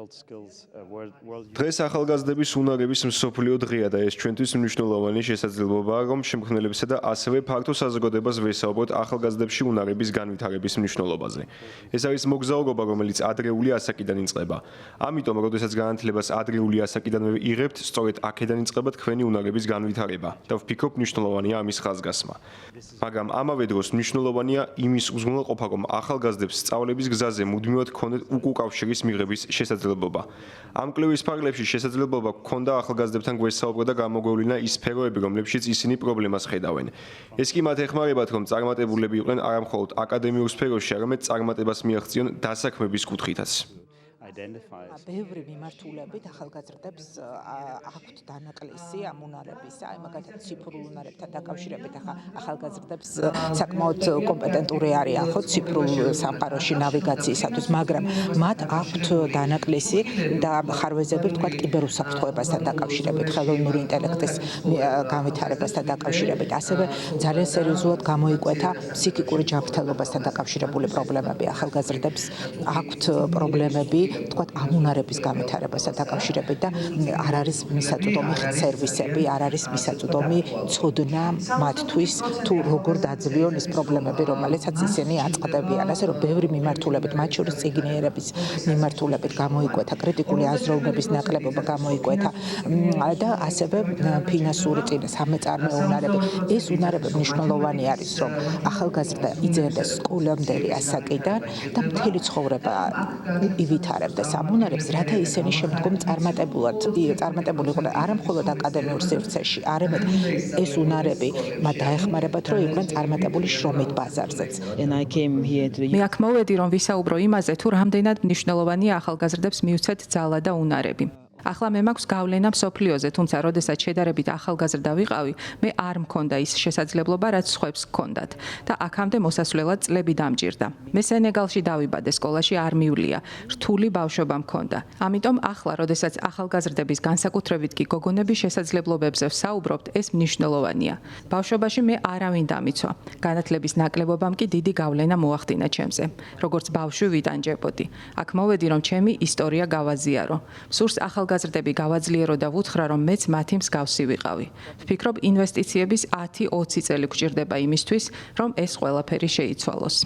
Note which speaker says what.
Speaker 1: დღეს ახალგაზრდების უნარების მსოფლიო დღეა და ეს ჩვენთვის მნიშვნელოვანი შესაძლებლობაა, რომ შემქმნელებსა და ასევე ფართო საზოგადოებას ვესაუბროთ ახალგაზრდებში უნარების განვითარების მნიშვნელობაზე. ეს არის მოგზაურობა, რომელიც ადრეული ასაკიდან იწყება. ამიტომ, როდესაც განათლებას ადრეული ასაკიდან იღებთ, სწორედ აქედან იწყება თქვენი უნარების განვითარება და ვფიქრობ, მნიშვნელოვანია ამის ხაზგასმა. მაგრამ ამავე დროს მნიშვნელოვანია იმის უზრუნველყოფა, რომ ახალგაზრდებს სწავლების გზაზე მუდმივად ქონდეთ უკავშირის მიღების შესაძლებლობა. ამ კვლევის ფარგლებში შესაძლებლობა გქონდა ახალგაზრდებთან გვესაუბრა და გამოგვევლინა ის სფეროები, რომლებშიც ისინი პრობლემას ხედავენ. ეს კი მათ ეხმარებათ, რომ წარმატებულები იყვნენ არა მხოლოდ აკადემიურ სფეროში, არამედ წარმატებას მიაღწიონ დასაქმების კუთხითაც.
Speaker 2: ბევრი მიმართულებით ახალგაზრდებს აქვთ დანაკლისი ამ უნარებისა, მაგალითად ციფრულ უნარებთან დაკავშირებით ახალგაზრდებს საკმაოდ კომპეტენტური არიან ხო ციფრულ სამყაროში ნავიგაციისათვის, მაგრამ მათ აქვთ დანაკლისი და ხარვეზები თქვათ კიბერუსაფრთხოებასთან დაკავშირებით, ხელოვნური ინტელექტის განვითარებასთან დაკავშირებით, ასევე ძალიან სერიოზულად გამოიკვეთა ფსიქიკური ჯანმრთელობასთან დაკავშირებული პრობლემები. ახალგაზრდებს აქვთ პრობლემები თქვათ ამ უნარების განვითარებასთან დაკავშირებით და არ არის მისაწვდომი სერვისები, არ არის მისაწვდომი ცოდნა მათთვის თუ როგორ დაძლიონ ის პრობლემები, რომელიცაც ისინი აწყდებიან. ასე რომ ბევრი მიმართულებით, მათ შორის წიგნიერების მიმართულებით გამოიკვეთა, კრიტიკული აზროვნების ნაკლებობა გამოიკვეთა და ასევე ფინანსური სამეწარმეო უნარები. ეს უნარები მნიშვნელოვანი არის, რომ ახალგაზრდა იძენდეს სკოლამდელი ასაკიდან და მთელი ცხოვრება ივითარებდეს ამ უნარებს, რათა ისინი შემდგომ წარმატებული იყვნენ არა მხოლოდ აკადემიურ სივრცეში, არამედ ეს უნარები მათ დაეხმარებათ, რომ იყვნენ წარმატებული შრომით ბაზარზეც.
Speaker 3: მე აქ მოვედი, რომ ვისაუბრო იმაზე, თუ რამდენად მნიშვნელოვანია ახალგაზრდებს მივცეთ ძალა და უნარები. ახლა მე მაქვს გავლენა მსოფლიოზე, თუმცა როდესაც შედარებით ახალგაზრდა ვიყავი, მე არ მქონდა ის შესაძლებლობა, რაც სხვებს ჰქონდათ და აქამდე მოსასვლელად წლები დამჭირდა. მე სენეგალში დავიბადე, სკოლაში არ მივლია, რთული ბავშვობა მქონდა. ამიტომ ახლა, როდესაც ახალგაზრდების განსაკუთრებით კი გოგონების შესაძლებლობებზე ვსაუბრობთ, ეს მნიშვნელოვანია. ბავშვობაში მე არავინ დამიცვა. განათლების ნაკლებობამ კი დიდი გავლენა მოახდინა ჩემზე. როგორც ბავშვი ვიტანჯებოდი. აქ მოვედი, რომ ჩემი ისტორია გავაზიარო. სურს ახალგაზრდები გავაძლიერო და ვუთხრა, რომ მეც მათი მსგავსი ვიყავი. ვფიქრობ, ინვესტიციების 10-20 წელი გვჭირდება იმისთვის, რომ ეს ყველაფერი შეიცვალოს.